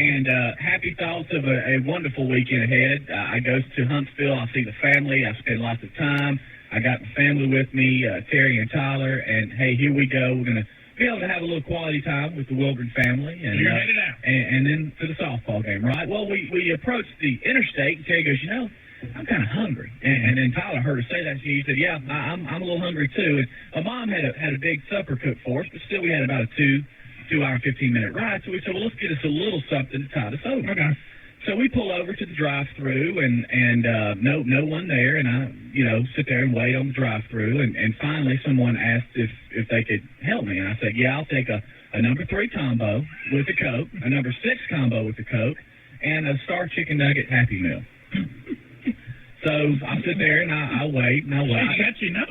And happy thoughts of a wonderful weekend ahead. I go to Huntsville. I'll see the family. I spend lots of time. I got my family with me, Terry and Tyler. And, hey, here we go. We're going to be able to have a little quality time with the Wilburn family. And, you're headed out. And then to the softball game, right? Well, we approached the interstate, and Terry goes, I'm kind of hungry. And then Tyler heard her say that. He said, yeah, I'm a little hungry, too. And my mom had a big supper cooked for us, but still we had about a 2-hour, 15-minute ride. So we said, well, let's get us a little something to tide us over. Okay. So we pull over to the drive-thru, and no one there. And I, sit there and wait on the drive-thru. And finally someone asked if they could help me. And I said, yeah, I'll take a number 3 combo with a Coke, a number 6 combo with a Coke, and a Star Chicken Nugget Happy Meal. So I sit there and I wait and I wait. She knows.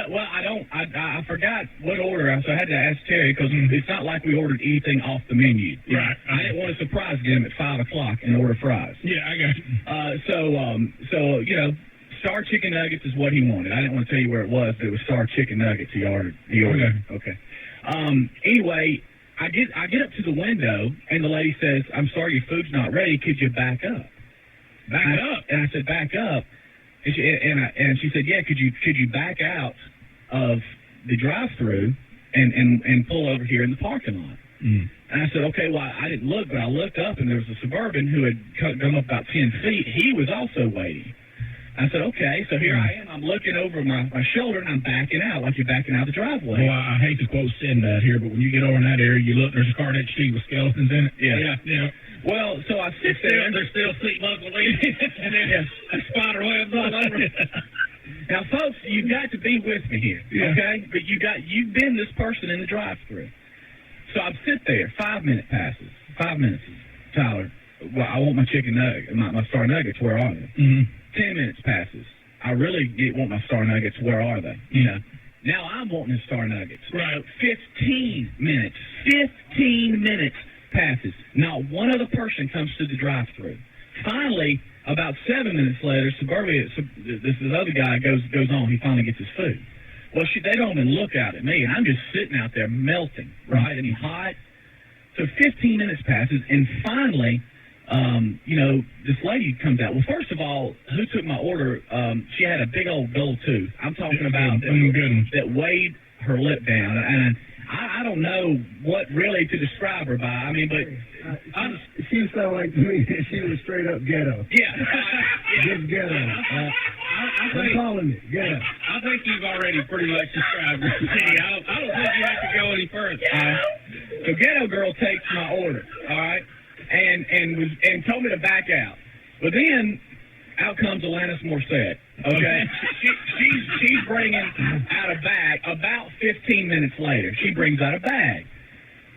Well, I forgot what order. So I had to ask Terry because it's not like we ordered anything off the menu. Right. I didn't want to surprise them at 5 o'clock and order fries. Yeah, I got you. So Star Chicken Nuggets is what he wanted. I didn't want to tell you where it was, but it was Star Chicken Nuggets he ordered. Okay. Anyway, I get up to the window and the lady says, "I'm sorry, your food's not ready. Could you back up?" Back up. And I said, back up. And she said, yeah, could you back out of the drive-thru and pull over here in the parking lot? And I said, okay, well, I didn't look, but I looked up, and there was a Suburban who had come up about 10 feet. He was also waiting. I said, okay, so here I am. I'm looking over my shoulder, and I'm backing out like you're backing out the driveway. Well, I hate to quote Sinbad here, but when you get over in that area, you look, there's a car next to you with skeletons in it. Yeah. Well, so I sit there, and there's still seat buckle and there's spider webs all over. Now, folks, you've got to be with me here, okay? But you've been this person in the drive-thru. So I sit there. 5 minutes passes. 5 minutes. Tyler, well, I want my chicken nugget, my Star Nuggets. Where are they? 10 minutes passes. I really want my Star Nuggets. Where are they? Now I'm wanting the Star Nuggets. Right. 15 minutes. 15 minutes passes. Not one other person comes to the drive-thru. Finally, about 7 minutes later, this other guy goes on. He finally gets his food. Well, they don't even look out at me, and I'm just sitting out there melting, right? And hot. So 15 minutes passes, and finally, this lady comes out. Well, first of all, who took my order? She had a big old gold tooth. I'm talking about that weighed her lip down, and I don't know what really to describe her by. I mean, but she sounded like to me she was straight up ghetto. Yeah. Just ghetto. I'm calling it ghetto. I think you've already pretty much described her. I don't think you have to go any further. So Ghetto Girl takes my order, all right, and told me to back out. But then out comes Alanis Morissette. Okay, she's bringing out a bag. About 15 minutes later, she brings out a bag,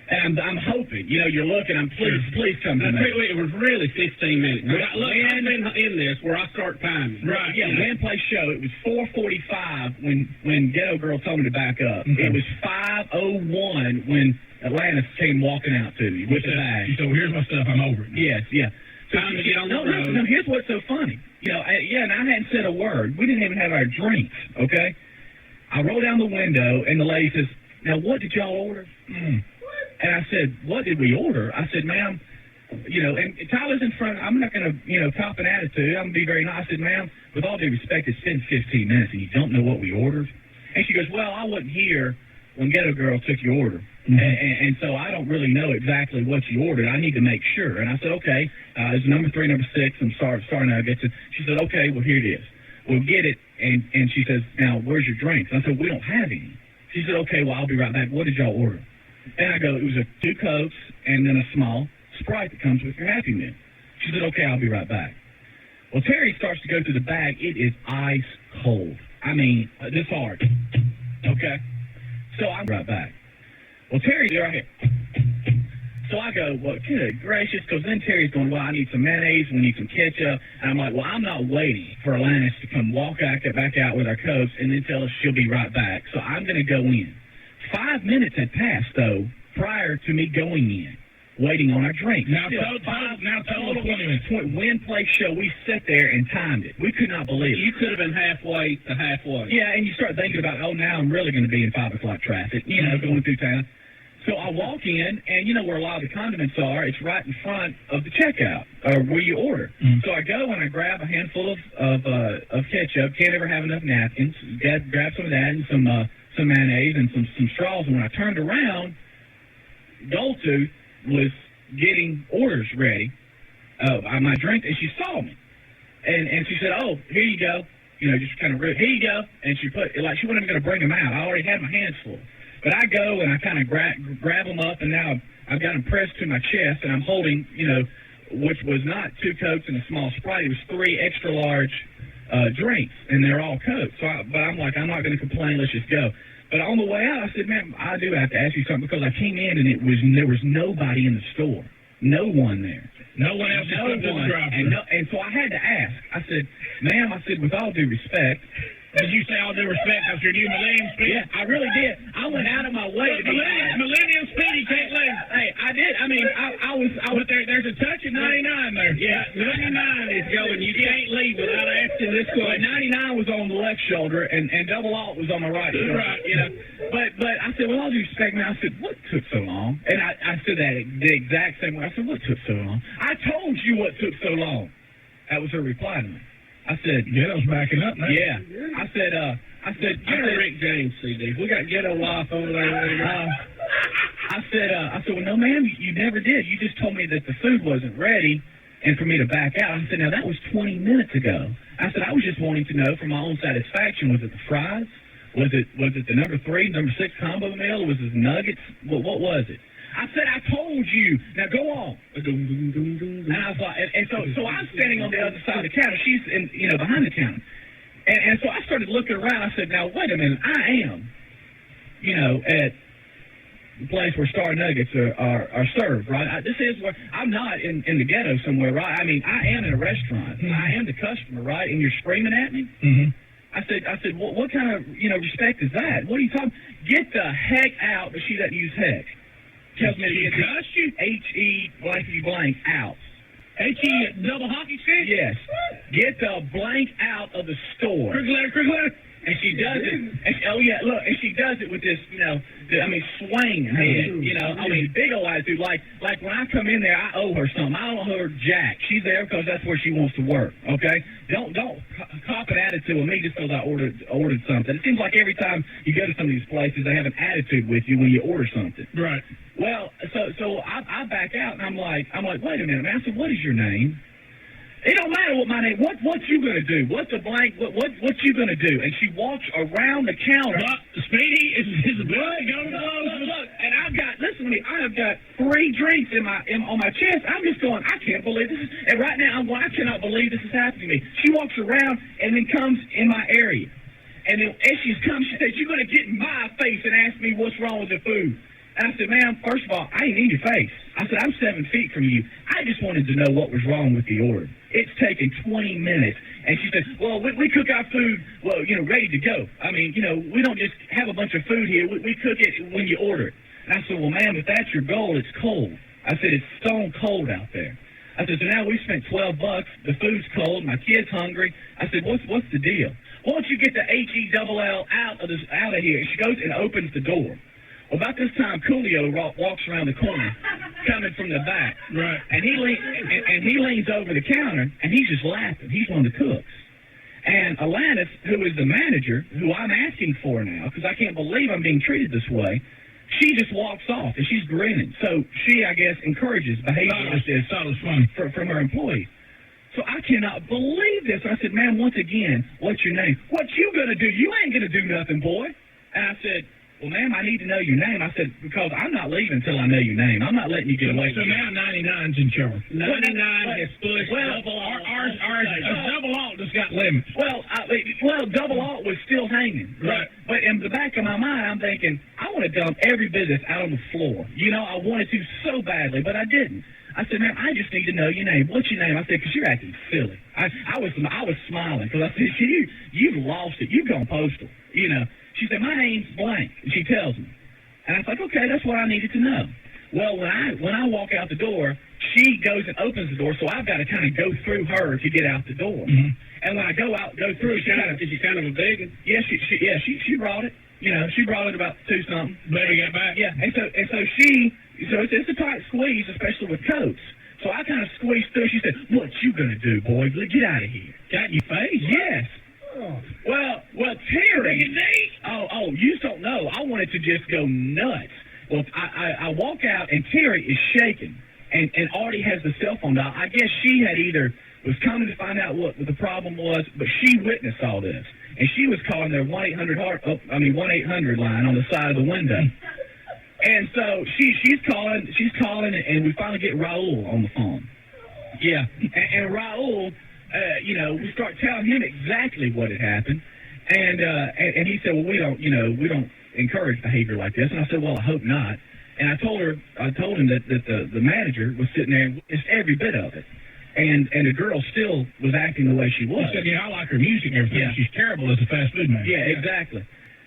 and I'm hoping. You're looking. Please come to me. It was really 15 minutes. Look, I'm in this where I start timing. Right. Yeah. Land play show. It was 4:45 when Ghetto Girl told me to back up. It was 5:01 when Atlantis came walking out to me with the bag. So here's my stuff. I'm over it. Yes. Yeah. So time to get on the road. No. Here's what's so funny. And I hadn't said a word. We didn't even have our drinks, okay? I roll down the window, and the lady says, now, what did y'all order? And I said, what did we order? I said, ma'am, and Tyler's in front. I'm not going to, cop an attitude. I'm going to be very nice. I said, ma'am, with all due respect, it's been 15 minutes, and you don't know what we ordered? And she goes, well, I wasn't here when Ghetto Girl took your order. And so I don't really know exactly what you ordered. I need to make sure. And I said, okay, it's number 3, number 6, and Star Nuggets. And she said, okay, well, here it is. We'll get it. And she says, now, where's your drinks? And I said, we don't have any. She said, okay, well, I'll be right back. What did y'all order? And I go, it was 2 Cokes and then a small Sprite that comes with your Happy Meal. She said, okay, I'll be right back. Well, Terry starts to go through the bag. It is ice cold. I mean, this hard. Okay? So I'm right back. Well, Terry's right here. So I go, well, good gracious, because then Terry's going, well, I need some mayonnaise, we need some ketchup. And I'm like, well, I'm not waiting for Alanis to come walk back out with our Cokes and then tell us she'll be right back. So I'm going to go in. 5 minutes had passed, though, prior to me going in, waiting on our drinks. Now tell us Win Play Show, we sat there and timed it. We could not believe it. You could have been halfway to halfway. Yeah, and you start thinking about, now I'm really going to be in 5 o'clock traffic, going through town. So I walk in, and you know where a lot of the condiments are. It's right in front of the checkout, or where you order. Mm-hmm. So I go and I grab a handful of ketchup. Can't ever have enough napkins. Grab some of that and some mayonnaise and some straws. And when I turned around, Goldtooth was getting orders ready. My drink, and she saw me, and she said, "Oh, here you go." You know, just kind of here you go. And she put like she wasn't even going to bring them out. I already had my hands full. But I go and I kind of grab them up, and now I've got them pressed to my chest, and I'm holding, you know, which was not 2 Cokes and a small Sprite. It was 3 extra large drinks, and they're all Cokes. But I'm like, I'm not going to complain. Let's just go. But on the way out, I said, man, I do have to ask you something, because I came in and there was nobody in the store, no one there. No one else No one. And so I had to ask. I said, ma'am, I said, with all due respect. Did you say all due respect after you Millennium Speedy? Yeah, I really did. I went out of my way to be Millennium Speedy can't lose. Hey, I did. I mean, I was. But there's a touch of 99 there. Yeah, 99 is going. You can't leave without asking this But question. 99 was on the left shoulder, and double alt was on my right shoulder. Right. You know. But I said, well, all due respect, man. I said, what took so long? And I said that the exact same way. I said, what took so long? I told you what took so long. That was her reply to me. I said, Ghetto's backing up now. yeah. I said, Get a Rick James CD. We got Ghetto Wife over there. I said, well, no, ma'am, you never did. You just told me that the food wasn't ready and for me to back out. I said, now, that was 20 minutes ago. I said, I was just wanting to know for my own satisfaction, was it the fries? Was it the number 3, number 6 combo meal? Or was it the nuggets? What was it? I said, I told you. Now, go on. And I was like, and so I'm standing on the other side of the counter. She's behind the counter. And so I started looking around. I said, now, wait a minute. I am, at the place where Star Nuggets are served, right? This is where I'm not in the ghetto somewhere, right? I mean, I am in a restaurant. Mm-hmm. I am the customer, right? And you're screaming at me? Mm-hmm. I said, what kind of, respect is that? What are you talking? Get the heck out, but she doesn't use heck. Tells me to get the H-E blankety blank out. H-E double hockey stick? Yes. Get the blank out of the store. Quick letter. And she does it. And she does it with this, swaying head. Big old attitude. Like when I come in there, I owe her something. I don't owe her jack. She's there because that's where she wants to work. Okay? Don't cop an attitude with me just because I ordered something. It seems like every time you go to some of these places, they have an attitude with you when you order something. Right. Well, so I back out and I'm like, wait a minute, man. I said, what is your name? It don't matter what my name. What you gonna do? What's the blank? What you gonna do? And she walks around the counter. Speedy is the blood going to Look, and listen to me. I have got 3 drinks on my chest. I'm just going, I can't believe this is. And right now I cannot believe this is happening to me. She walks around and then comes in my area. And then as she's come, she says, "You're gonna get in my face and ask me what's wrong with the food." And I said, ma'am, first of all, I ain't in your face. I said, I'm 7 feet from you. I just wanted to know what was wrong with the order. It's taken 20 minutes. And she said, well, we cook our food, ready to go. I mean, we don't just have a bunch of food here. We cook it when you order it. And I said, well, ma'am, if that's your goal, it's cold. I said, it's stone cold out there. I said, so now we spent $12. The food's cold. My kid's hungry. I said, what's the deal? Why don't you get the H-E-double-L out of here? And she goes and opens the door. Well, about this time, Coolio walks around the corner, coming from the back. Right. And he leans over the counter, and he's just laughing. He's one of the cooks. And Alanis, who is the manager, who I'm asking for now, because I can't believe I'm being treated this way, she just walks off, and she's grinning. So she, I guess, encourages behavior like this from her employees. So I cannot believe this. I said, ma'am, once again, what's your name? What you going to do? You ain't going to do nothing, boy. And I said, well, ma'am, I need to know your name. I said, because I'm not leaving until I know your name. I'm not letting you get away. So now 99's in charge. 99 has pushed double alt. Ours double alt just got limits. Well, double alt was still hanging. Right. But in the back of my mind, I'm thinking, I want to dump every business out on the floor. I wanted to so badly, but I didn't. I said, ma'am, I just need to know your name. What's your name? I said, because you're acting silly. I was smiling because I said, you've lost it. You've gone postal. She said, my name's blank. And she tells me. And I was like, okay, that's what I needed to know. Well, when I walk out the door, she goes and opens the door, so I've got to kind of go through her to get out the door. Mm-hmm. And when I go through, is she kind of a big one? Yeah, she brought it. She brought it about 2 something. Baby got back. Yeah, and so it's a tight squeeze, especially with coats. So I kind of squeezed through. She said, "What you gonna do, boy? Get out of here." Got in your face? Yes. Oh. Well, Terry. Oh, you don't know. I wanted to just go nuts. Well, I walk out and Terry is shaking, and Artie has the cell phone dial. I guess she had either was coming to find out what the problem was, but she witnessed all this, and she was calling their 1-800 line on the side of the window. And so she's calling, and we finally get Raul on the phone. Yeah, and Raul, we start telling him exactly what had happened, and he said, "Well, we don't encourage behavior like this." And I said, "Well, I hope not." And I told him that the manager was sitting there and witnessed every bit of it, and the girl still was acting the way she was. He said, "I like her music and everything. Yeah. She's terrible as a fast food man." Yeah, exactly.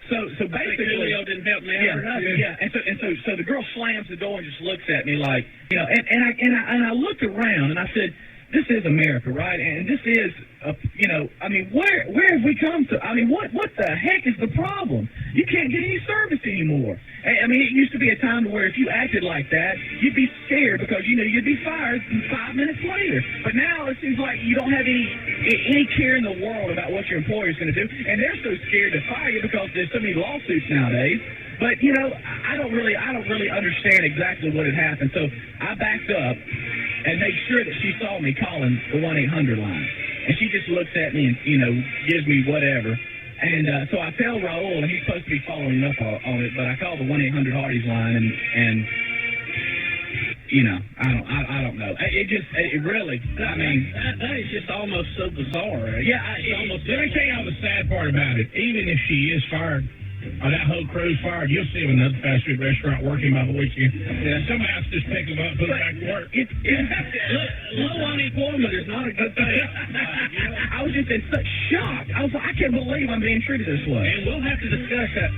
So basically, Julio didn't help me out. Yeah. And so the girl slams the door and just looks at me like, and I looked around and I said, "This is America, right? And this is, where have we come to? I mean, what the heck is the problem? You can't get any service anymore. I mean, it used to be a time where if you acted like that, you'd be scared because, you'd be fired 5 minutes later. But now it seems like you don't have any care in the world about what your employer's going to do. And they're so scared to fire you because there's so many lawsuits nowadays. But, I don't really understand exactly what had happened. So I backed up and made sure that she saw me calling the 1-800 line. And she just looks at me and, gives me whatever. And so I tell Raul, and he's supposed to be following up on it, but I call the 1-800 Hardy's line, and I don't know. It really, I mean, that is just almost so bizarre. Right? Yeah, Let me tell you the sad part about it. Even if she is fired, or that whole crew's fired, you'll see them in another fast food restaurant working by the weekend. Yeah. Somebody else just pick them up and put them back to work. Low unemployment is not a good thing. I was just in such shock. I was like, I can't believe I'm being treated this way. And we'll have to discuss that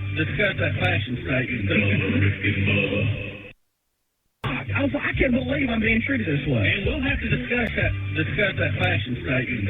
fashion statement. I was like, I can't believe I'm being treated this way. And we'll have to discuss that fashion statement.